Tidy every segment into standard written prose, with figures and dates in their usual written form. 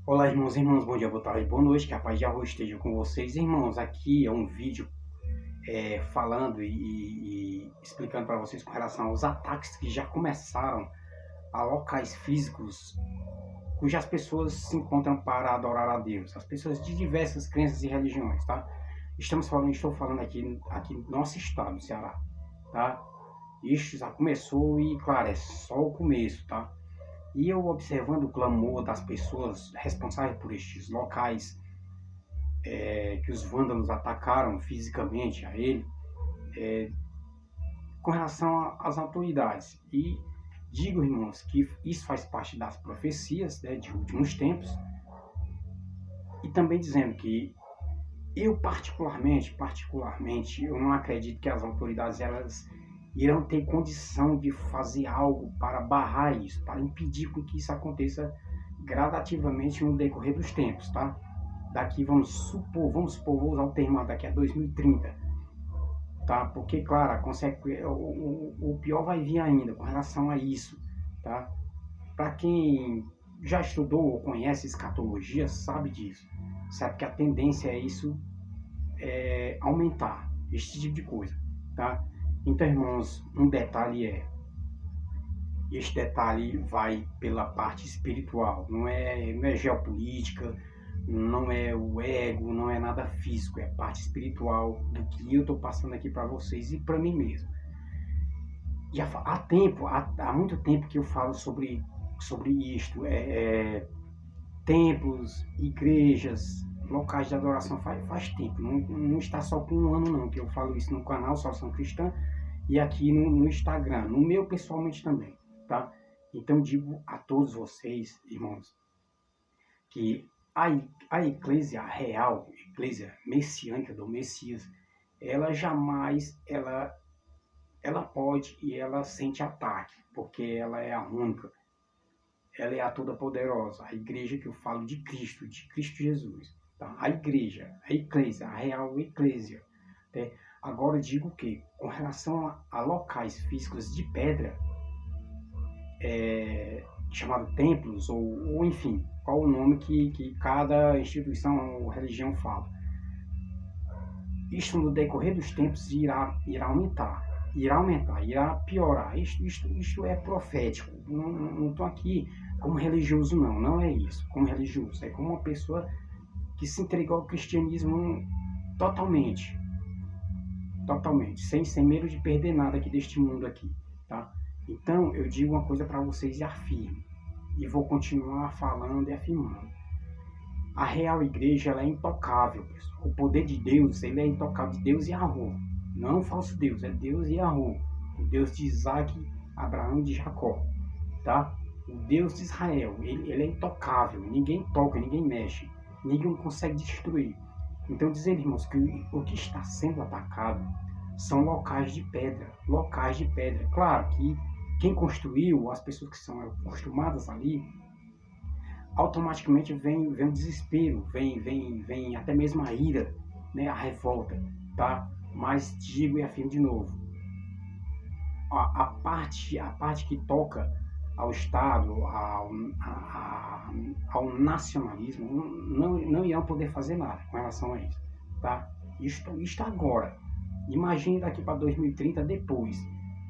Olá, irmãos e irmãs, bom dia, boa tarde, boa noite, que a paz de Yahweh esteja com vocês. Irmãos, aqui é um vídeo falando e explicando para vocês com relação aos ataques que já começaram a locais físicos cujas pessoas se encontram para adorar a Deus, as pessoas de diversas crenças e religiões, tá? Estou falando aqui no nosso estado, no Ceará, tá? Isso já começou e, claro, é só o começo, tá? E eu observando o clamor das pessoas responsáveis por estes locais, que os vândalos atacaram fisicamente a ele, com relação às autoridades. E digo, irmãos, que isso faz parte das profecias, né, de últimos tempos, e também dizendo que eu particularmente, eu não acredito que as autoridades elas irão ter condição de fazer algo para barrar isso, para impedir que isso aconteça gradativamente no decorrer dos tempos, tá? Daqui, vamos supor, vou usar o termo daqui a 2030, tá? Porque, claro, o pior vai vir ainda com relação a isso, tá? Para quem já estudou ou conhece escatologia, sabe disso, sabe que a tendência é isso, aumentar, este tipo de coisa, tá? Então, irmãos, um detalhe este detalhe vai pela parte espiritual, não é geopolítica, não é o ego, não é nada físico, é parte espiritual do que eu estou passando aqui para vocês e para mim mesmo. Já há muito tempo que eu falo sobre isto, templos, igrejas, locais de adoração, faz tempo, não está só com um ano não, que eu falo isso no canal Solução Cristã e aqui no Instagram, no meu pessoalmente também, tá? Então digo a todos vocês, irmãos, que a eclésia real, a eclésia messiânica do Messias, ela jamais, ela pode e ela sente ataque, porque ela é a única, ela é a toda-poderosa, a igreja que eu falo de Cristo Jesus, tá? A igreja, a eclésia, a real eclésia, né? Agora eu digo que, com relação a locais físicos de pedra, chamado templos, ou enfim, qual o nome que cada instituição ou religião fala. Isto no decorrer dos tempos irá aumentar, irá piorar. Isto é profético. Não estou aqui como religioso, não é isso, como religioso. É como uma pessoa que se entregou ao cristianismo totalmente, sem medo de perder nada aqui deste mundo aqui, tá? Então, eu digo uma coisa para vocês e afirmo, e vou continuar falando e afirmando. A real igreja ela é intocável, pessoal. O poder de Deus ele é intocável, de Deus e Yahweh. Não é um falso Deus, é Deus e Yahweh. O Deus de Isaac, Abraão e de Jacó, tá? O Deus de Israel, ele é intocável. Ninguém toca, ninguém mexe, ninguém consegue destruir. Então, dizer, irmãos, que o que está sendo atacado são locais de pedra. Claro que quem construiu, as pessoas que são acostumadas ali, automaticamente vem o desespero, vem até mesmo a ira, né, a revolta, tá? Mas digo e afirmo de novo, a parte que toca ao Estado, ao nacionalismo, não irão poder fazer nada com relação a isso, tá? Isto agora. Imagine daqui para 2030 depois,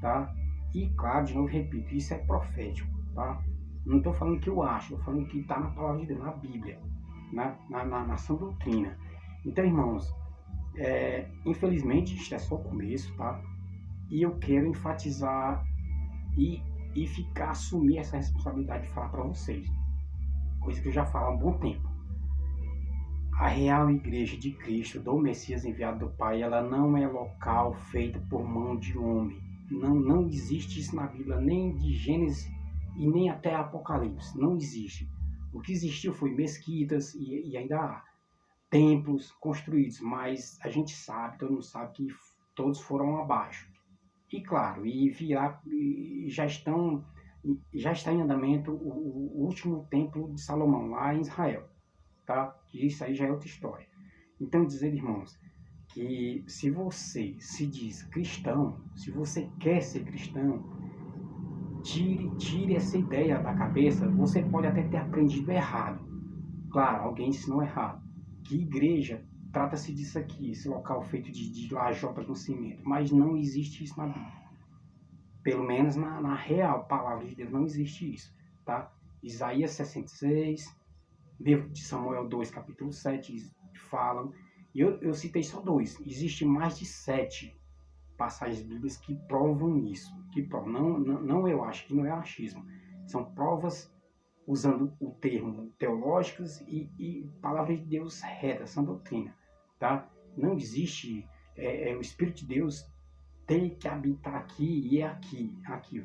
tá? E claro, de novo repito, isso é profético, tá? Não estou falando que eu acho, estou falando que está na palavra de Deus, na Bíblia, na sã doutrina. Então, irmãos, infelizmente, isto é só o começo, tá? E eu quero enfatizar e assumir essa responsabilidade de falar para vocês, coisa que eu já falo há um bom tempo. A real igreja de Cristo, do Messias enviado do Pai, ela não é local feito por mão de homem. Não existe isso na Bíblia, nem de Gênesis e nem até Apocalipse. Não existe. O que existiu foi mesquitas e ainda há templos construídos, mas a gente sabe, todo mundo sabe que todos foram abaixo. E claro, já está em andamento o último templo de Salomão, lá em Israel. Tá? Isso aí já é outra história. Então, dizer, irmãos, que se você se diz cristão, se você quer ser cristão, tire essa ideia da cabeça. Você pode até ter aprendido errado, Claro, alguém ensinou errado. Que igreja trata-se disso aqui, esse local feito de lajota com cimento, mas não existe isso na Bíblia. Pelo menos na real palavra de Deus não existe isso, tá? Isaías 66, livro de Samuel 2, capítulo 7, falam. Eu citei só 2. Existem mais de 7 passagens bíblicas que provam isso. Que provam. Não eu acho, que não é achismo. São provas usando o termo teológicas e palavras de Deus retas, são doutrina. Tá? Não existe o Espírito de Deus tem que habitar aqui e é aqui,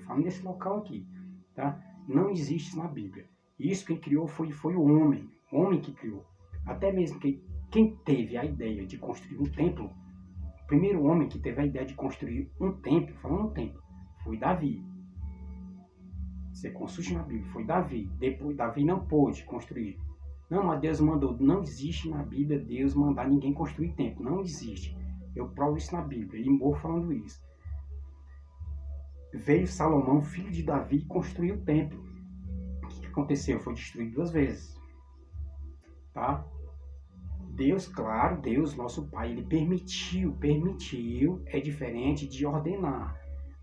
falando desse local aqui. Tá? Não existe isso na Bíblia. Isso quem criou foi o homem que criou. Até mesmo quem teve a ideia de construir um templo, o primeiro homem que teve a ideia de construir um templo, falando um templo, foi Davi. Você consulte na Bíblia, foi Davi. Depois, Davi não pôde construir. Não, mas Deus mandou. Não existe na Bíblia Deus mandar ninguém construir templo. Não existe. Eu provo isso na Bíblia e morro falando isso. Veio Salomão, filho de Davi, e construiu o templo. O que aconteceu? Foi destruído 2 vezes. Tá? Deus, claro, Deus, nosso Pai, ele permitiu, é diferente de ordenar.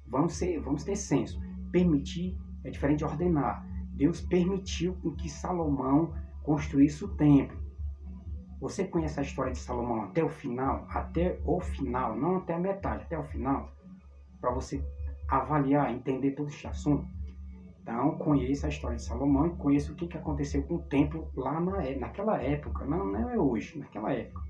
Vamos ter senso. Permitir é diferente de ordenar. Deus permitiu que Salomão construísse o templo. Você conhece a história de Salomão até o final? Até o final, não até a metade, até o final. Para você avaliar, entender todo esse assunto. Então, conheça a história de Salomão e conheça o que aconteceu com o templo lá naquela época. Não é hoje, naquela época.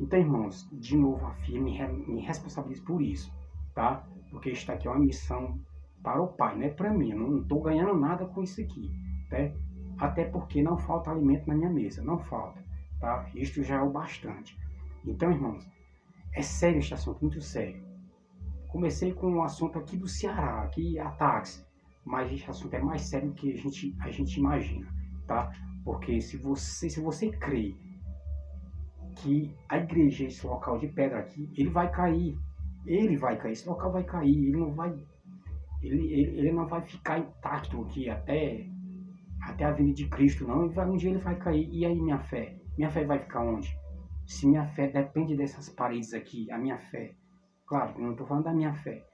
Então, irmãos, de novo afirmo, me responsabilizo por isso, tá? Porque isso aqui é uma missão para o Pai, não é para mim. Eu não estou ganhando nada com isso aqui, tá? Até porque não falta alimento na minha mesa, não falta, tá? Isto já é o bastante. Então, irmãos, é sério este assunto, muito sério. Comecei com um assunto aqui do Ceará, aqui ataques, mas esse assunto é mais sério do que a gente imagina, tá? Porque se você crê que a igreja, esse local de pedra aqui, ele vai cair, esse local vai cair, ele não vai ficar intacto aqui até a vinda de Cristo, não. Um dia ele vai cair. E aí minha fé? Minha fé vai ficar onde? Se minha fé depende dessas paredes aqui, a minha fé, claro, eu não estou falando da minha fé,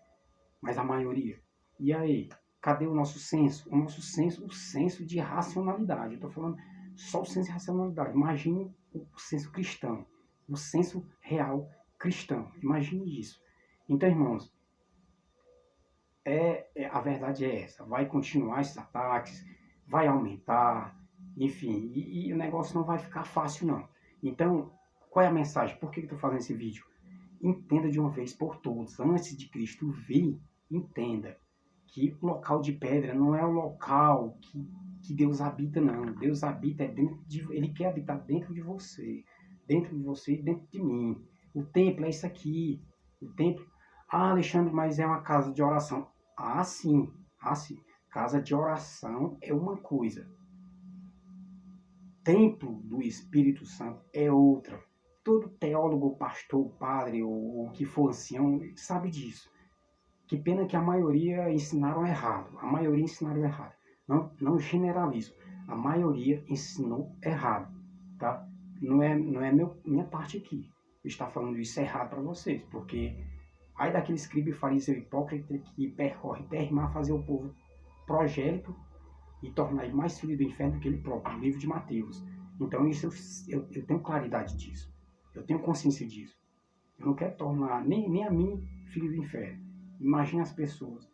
mas a maioria. E aí? Cadê o nosso senso? O senso de racionalidade. Eu estou falando só o senso de racionalidade. Imagine o senso cristão, o senso real cristão. Imagine isso. Então, irmãos, a verdade é essa. Vai continuar esses ataques, vai aumentar, enfim, e o negócio não vai ficar fácil, não. Então, qual é a mensagem? Por que eu estou fazendo esse vídeo? Entenda de uma vez por todas, antes de Cristo vir, entenda que o local de pedra não é o local que Deus habita, não. Deus habita Ele quer habitar dentro de você e dentro de mim. O templo é isso aqui. O templo, Alexandre, mas é uma casa de oração. Sim. Casa de oração é uma coisa. Templo do Espírito Santo é outra. Todo teólogo, pastor, padre ou que for ancião sabe disso. Que pena que a maioria ensinaram errado. Não generalizo. A maioria ensinou errado. Tá? Não é minha parte aqui. Estar falando isso errado para vocês. Porque aí daquele escriba e fariseu hipócrita que percorre terra e mar fazer o povo progélito e tornar ele mais filho do inferno do que ele próprio. Livro de Mateus. Então isso eu tenho claridade disso. Eu tenho consciência disso. Eu não quero tornar nem a mim filho do inferno. Imagine as pessoas.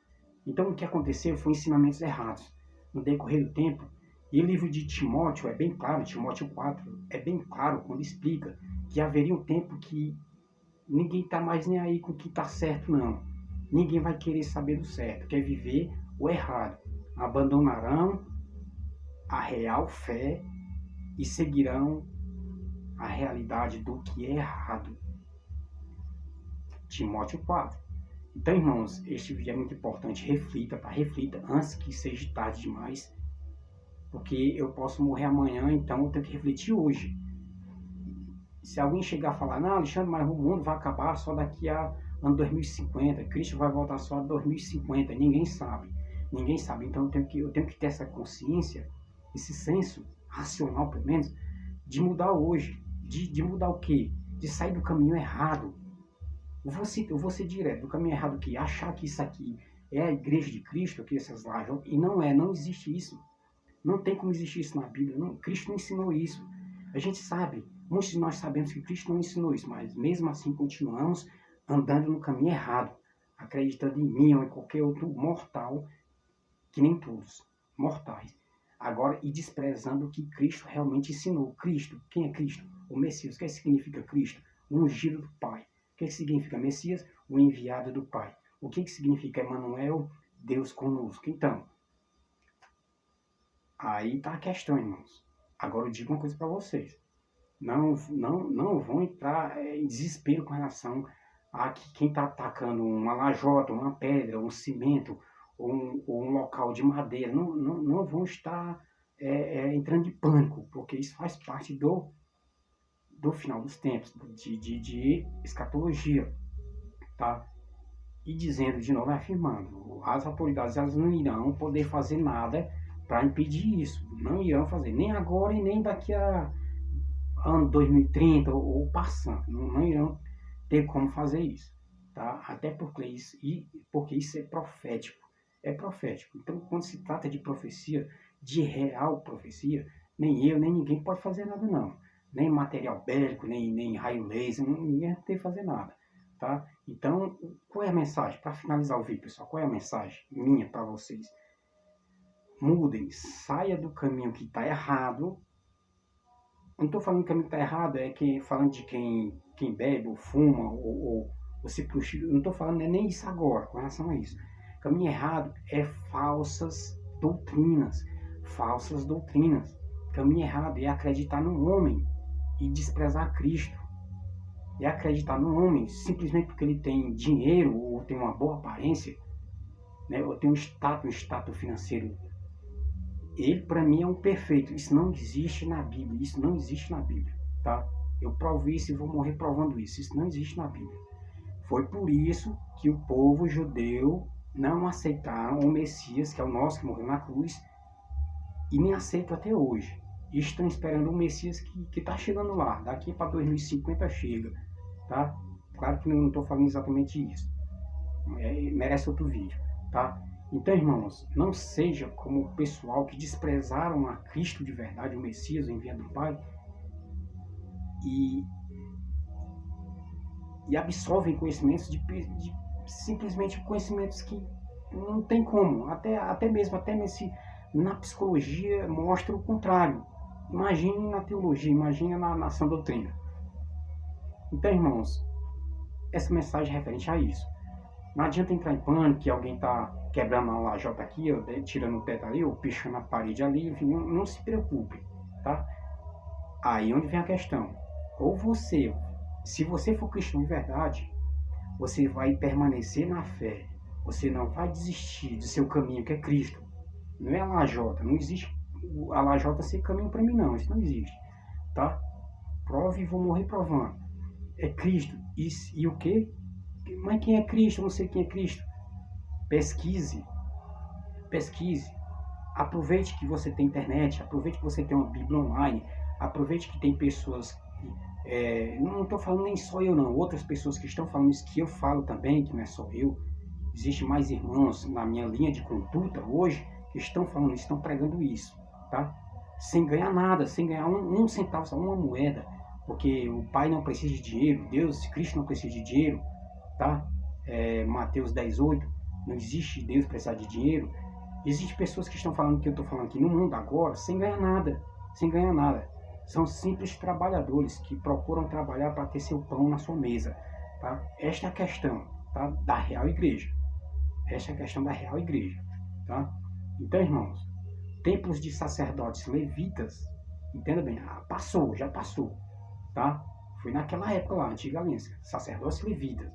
Então o que aconteceu foi ensinamentos errados. No decorrer do tempo, e o livro de Timóteo é bem claro, Timóteo 4, é bem claro quando explica que haveria um tempo que ninguém está mais nem aí com o que está certo, não. Ninguém vai querer saber do certo, quer viver o errado. Abandonarão a real fé e seguirão a realidade do que é errado. Timóteo 4. Então, irmãos, este vídeo é muito importante. Reflita antes que seja tarde demais. Porque eu posso morrer amanhã, então eu tenho que refletir hoje. Se alguém chegar a falar, não, Alexandre, mas o mundo vai acabar só daqui a ano 2050, Cristo vai voltar só em 2050, ninguém sabe. Então eu tenho que ter essa consciência, esse senso racional, pelo menos, de mudar hoje, de mudar o quê? De sair do caminho errado. Eu vou ser direto, do caminho errado que achar que isso aqui é a igreja de Cristo, que essas lajes, e não é, não existe isso. Não tem como existir isso na Bíblia. Não, Cristo não ensinou isso. A gente sabe, muitos de nós sabemos que Cristo não ensinou isso, mas mesmo assim continuamos andando no caminho errado, acreditando em mim ou em qualquer outro mortal, que nem todos, mortais. Agora, e desprezando o que Cristo realmente ensinou. Cristo, quem é Cristo? O Messias. O que significa Cristo? O ungido do Pai. O que significa Messias? O enviado do Pai. O que significa Emmanuel? Deus conosco. Então, aí está a questão, irmãos. Agora eu digo uma coisa para vocês. Não vão entrar em desespero com relação a que quem está atacando uma lajota, uma pedra, um cimento, ou um local de madeira. Não vão estar entrando de pânico, porque isso faz parte do final dos tempos, de escatologia. Tá? E dizendo de novo, afirmando, as autoridades elas não irão poder fazer nada para impedir isso. Não irão fazer, nem agora e nem daqui a ano 2030 ou passando. Não irão ter como fazer isso. Tá? Até porque isso é profético. É profético. Então, quando se trata de profecia, de real profecia, nem eu, nem ninguém pode fazer nada, não. Nem material bélico, nem raio laser, ninguém vai ter que fazer nada. Tá? Então, qual é a mensagem? Para finalizar o vídeo, pessoal, qual é a mensagem minha para vocês? Mudem, saia do caminho que está errado. Não estou falando que o caminho que está errado, falando de quem bebe, ou fuma, ou se prostitui. Não estou falando nem isso agora, com relação a isso. O caminho errado é falsas doutrinas. Falsas doutrinas. O caminho errado é acreditar no homem e desprezar Cristo. É acreditar no homem simplesmente porque ele tem dinheiro ou tem uma boa aparência, né, ou tem um status financeiro. Ele, para mim, é um perfeito. Isso não existe na Bíblia. Isso não existe na Bíblia. Tá? Eu provo isso e vou morrer provando isso. Isso não existe na Bíblia. Foi por isso que o povo judeu não aceitaram o Messias, que é o nosso, que morreu na cruz, e nem aceitam até hoje. E estão esperando o Messias que está chegando lá. Daqui para 2050 chega. Tá? Claro que não estou falando exatamente isso. Merece outro vídeo. Tá? Então, irmãos, não seja como o pessoal que desprezaram a Cristo de verdade, o Messias, o enviado do Pai, e absorvem conhecimentos de simplesmente conhecimentos que não tem como. Até mesmo na psicologia mostra o contrário. Imagine na teologia, imagine na sã doutrina. Então, irmãos, essa mensagem é referente a isso. Não adianta entrar em pânico que alguém está quebrando uma lajota aqui, ou tirando o teto ali, ou pichando a parede ali, enfim, não se preocupe, tá? Aí onde vem a questão. Ou você, se você for cristão de verdade, você vai permanecer na fé, você não vai desistir do seu caminho, que é Cristo. Não é a lajota, não existe a lajota ser caminho para mim, não, isso não existe, tá? Prove e vou morrer provando. É Cristo, e o quê? Mas quem é Cristo? Eu não sei quem é Cristo. Pesquise. Aproveite que você tem internet, aproveite que você tem uma Bíblia online, aproveite que tem pessoas, não estou falando nem só eu não, outras pessoas que estão falando isso que eu falo também, que não é só eu. Existem mais irmãos na minha linha de conduta hoje que estão falando isso, estão pregando isso, tá? Sem ganhar nada, sem ganhar um centavo, só uma moeda, porque o Pai não precisa de dinheiro, Deus, Cristo não precisa de dinheiro, tá? Mateus 10:8, não existe Deus precisar de dinheiro. Existem pessoas que estão falando o que eu estou falando aqui no mundo agora, sem ganhar nada. São simples trabalhadores que procuram trabalhar para ter seu pão na sua mesa. Tá? Esta é a questão, tá? Da real igreja. Esta é a questão da real igreja. Tá? Então, irmãos, tempos de sacerdotes levitas, entenda bem, já passou. Tá? Foi naquela época lá, antiga aliança, sacerdotes levitas.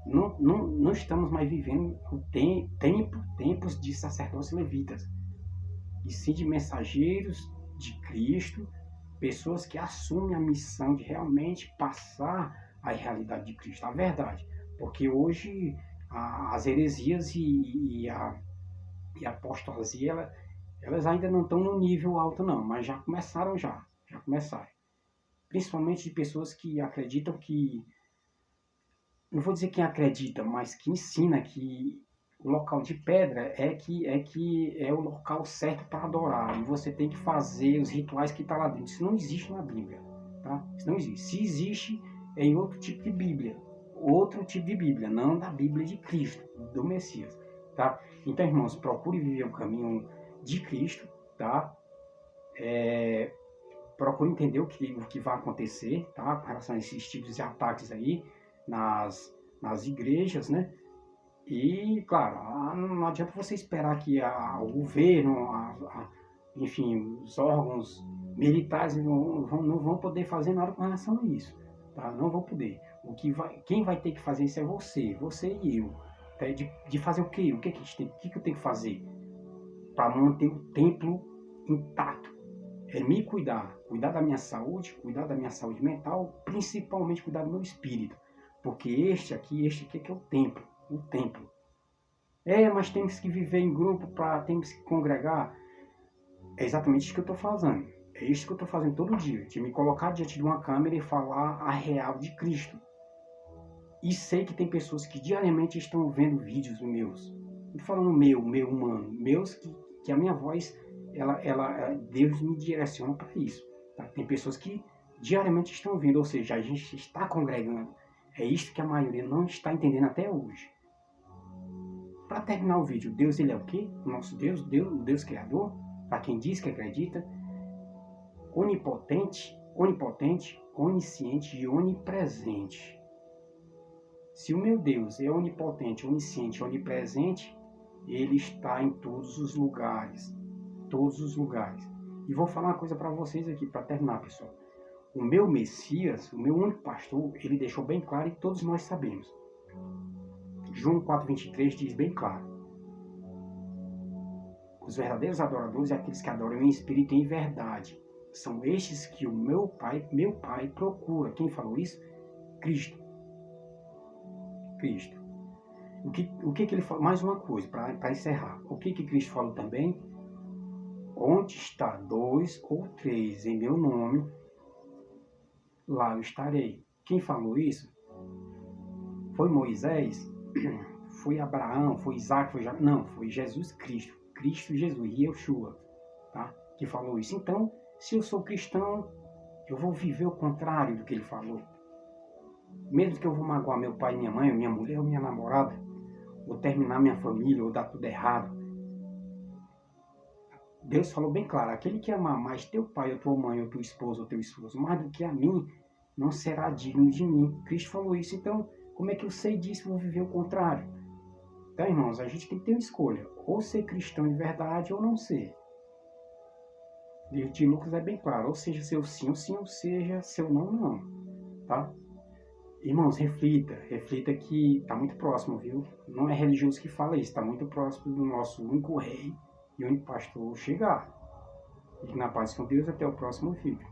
Não estamos mais vivendo tempos de sacerdotes levitas, e sim de mensageiros de Cristo, pessoas que assumem a missão de realmente passar a realidade de Cristo, a verdade. Porque hoje as heresias e a apostasia, elas ainda não estão no nível alto não, mas já começaram. principalmente de pessoas que acreditam que, não vou dizer quem acredita, mas que ensina que o local de pedra é o local certo para adorar, e você tem que fazer os rituais que está lá dentro. Isso não existe na Bíblia, tá? Isso não existe. Se existe, é em outro tipo de Bíblia, não da Bíblia de Cristo, do Messias, tá? Então, irmãos, procure viver o caminho de Cristo, tá? Procure entender o que vai acontecer, tá? Com relação a esses tipos de ataques aí nas igrejas, né? E, claro, não adianta você esperar que o governo, enfim, os órgãos militares não vão poder fazer nada com relação a isso, tá? Não vão poder. Quem vai ter que fazer isso é você e eu. Tá? De fazer o quê? O que eu tenho que fazer para manter o templo intacto? É me cuidar da minha saúde mental, principalmente cuidar do meu espírito, porque este aqui é que é o templo. Mas temos que viver em grupo, temos que congregar. É exatamente isso que eu estou fazendo. É isso que eu estou fazendo todo dia, de me colocar diante de uma câmera e falar a real de Cristo. E sei que tem pessoas que diariamente estão vendo vídeos meus. Não estou falando meu humano, meus que a minha voz, Deus me direciona para isso. Tá? Tem pessoas que diariamente estão vendo, ou seja, a gente está congregando. É isso que a maioria não está entendendo até hoje. Para terminar o vídeo, Deus ele é o quê? O nosso Deus, o Deus Criador, para quem diz que acredita, onipotente, onisciente e onipresente. Se o meu Deus é onipotente, onisciente, onipresente, ele está em todos os lugares. Todos os lugares. E vou falar uma coisa para vocês aqui, para terminar, pessoal. O meu Messias, o meu único pastor, ele deixou bem claro e todos nós sabemos. João 4,23 diz bem claro: os verdadeiros adoradores é aqueles que adoram em espírito e em verdade. São estes que o meu Pai procura. Quem falou isso? Cristo. O que ele falou? Mais uma coisa, para encerrar. O que Cristo falou também? Onde está 2 ou 3 em meu nome, lá eu estarei. Quem falou isso? Foi Moisés? Foi Abraão? Foi Isaac? Não, foi Jesus Cristo. Cristo Jesus, Yeshua, tá? Que falou isso. Então, se eu sou cristão, eu vou viver o contrário do que ele falou. Mesmo que eu vou magoar meu pai, minha mãe, minha mulher ou minha namorada, ou terminar minha família, ou dar tudo errado, Deus falou bem claro: aquele que amar mais teu pai, ou tua mãe, ou tua esposa, ou teu esposo, mais do que a mim, não será digno de mim. Cristo falou isso. Então, como é que eu sei disso e vou viver o contrário? Então, irmãos, a gente tem que ter uma escolha: ou ser cristão de verdade ou não ser. O livro de Lucas é bem claro: ou seja seu sim, ou seja seu não, não. Tá? Irmãos, reflita que está muito próximo, viu? Não é religioso que fala isso, está muito próximo do nosso único rei e único pastor chegar. Fique na paz com Deus, até o próximo vídeo.